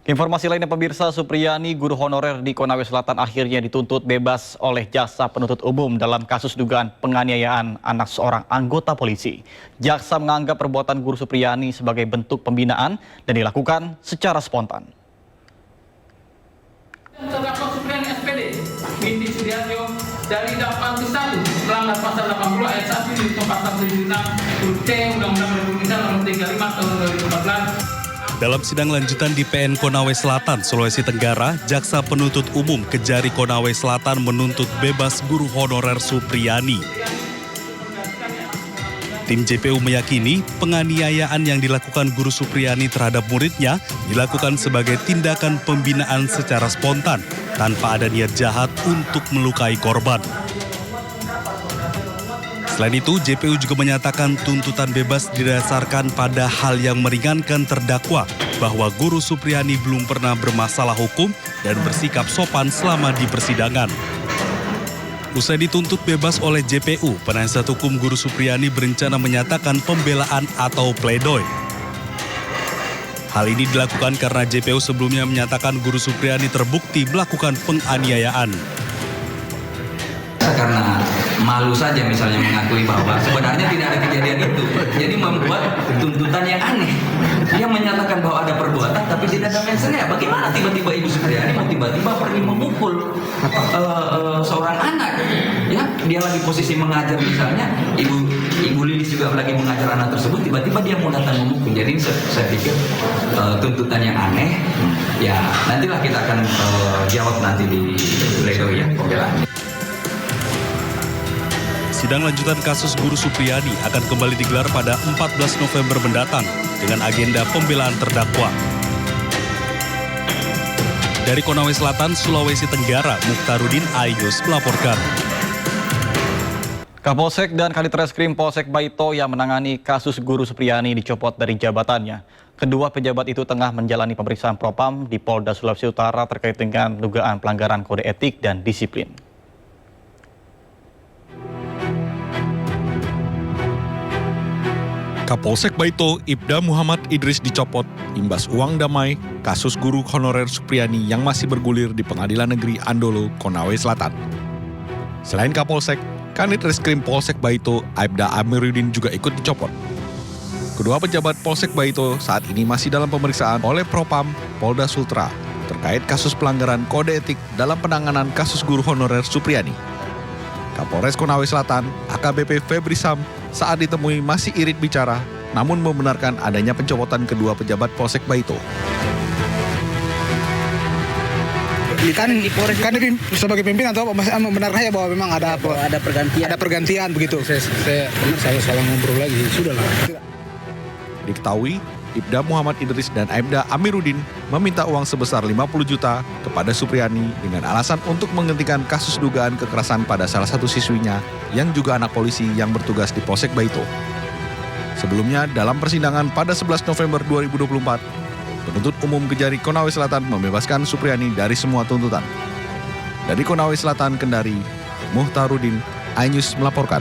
Informasi lainnya pemirsa, Supriyani, guru honorer di Konawe Selatan akhirnya dituntut bebas oleh jaksa penuntut umum dalam kasus dugaan penganiayaan anak seorang anggota polisi. Jaksa menganggap perbuatan guru Supriyani sebagai bentuk pembinaan dan dilakukan secara spontan. Terdakwa Supriyani SPD binti Sudiarjo dari dakwaan ke-1 melanggar pasal 80 ayat 1 di pasal 76 huruf C Undang-Undang Republik Indonesia nomor 35 tahun 2014. Dalam sidang lanjutan di PN Konawe Selatan, Sulawesi Tenggara, Jaksa Penuntut Umum Kejari Konawe Selatan menuntut bebas guru honorer Supriyani. Tim JPU meyakini penganiayaan yang dilakukan guru Supriyani terhadap muridnya dilakukan sebagai tindakan pembinaan secara spontan, tanpa ada niat jahat untuk melukai korban. Selain itu, JPU juga menyatakan tuntutan bebas didasarkan pada hal yang meringankan terdakwa, bahwa guru Supriyani belum pernah bermasalah hukum dan bersikap sopan selama di persidangan. Usai dituntut bebas oleh JPU, penasihat hukum guru Supriyani berencana menyatakan pembelaan atau pledoi. Hal ini dilakukan karena JPU sebelumnya menyatakan guru Supriyani terbukti melakukan penganiayaan. Karena malu saja misalnya mengakui bahwa sebenarnya tidak ada kejadian itu. Jadi membuat tuntutan yang aneh. Dia menyatakan bahwa ada perbuatan tapi tidak ada mentionnya. Bagaimana tiba-tiba Ibu Supriyani mau tiba-tiba pergi memukul seorang anak? Ya, dia lagi posisi mengajar misalnya, Ibu Lilis juga lagi mengajar anak tersebut, tiba-tiba dia mau datang memukul. Jadi saya pikir tuntutan yang aneh. Ya, nantilah kita akan jawab nanti di pledoi ya, pembelaan. Sidang lanjutan kasus guru Supriyani akan kembali digelar pada 14 November mendatang dengan agenda pembelaan terdakwa. Dari Konawe Selatan, Sulawesi Tenggara, Mukhtarudin Ayus melaporkan. Kapolsek dan Kaditreskrim Polsek Baito yang menangani kasus guru Supriyani dicopot dari jabatannya. Kedua pejabat itu tengah menjalani pemeriksaan propam di Polda Sulawesi Utara terkait dengan dugaan pelanggaran kode etik dan disiplin. Kapolsek Baito, Ibda Muhammad Idris dicopot imbas uang damai kasus guru honorer Supriyani yang masih bergulir di Pengadilan Negeri Andolo, Konawe Selatan. Selain Kapolsek, Kanit Reskrim Polsek Baito, Aibda Amiruddin juga ikut dicopot. Kedua pejabat Polsek Baito saat ini masih dalam pemeriksaan oleh Propam Polda Sultra terkait kasus pelanggaran kode etik dalam penanganan kasus guru honorer Supriyani. Kapolres Konawe Selatan, AKBP Febri Sam, saat ditemui masih irit bicara, namun membenarkan adanya pencopotan kedua pejabat Polsek Baito. Kan sebagai pimpinan atau membenarkan ya bahwa memang ada pergantian begitu. Saya salah ngobrol lagi, sudahlah. Diketahui, Ibda Muhammad Idris dan Aibda Amiruddin meminta uang sebesar 50 juta kepada Supriyani dengan alasan untuk menghentikan kasus dugaan kekerasan pada salah satu siswinya yang juga anak polisi yang bertugas di Polsek Baito. Sebelumnya, dalam persidangan pada 11 November 2024, penuntut umum Kejari Konawe Selatan membebaskan Supriyani dari semua tuntutan. Dari Konawe Selatan, Kendari, Mukhtarudin Ayus melaporkan.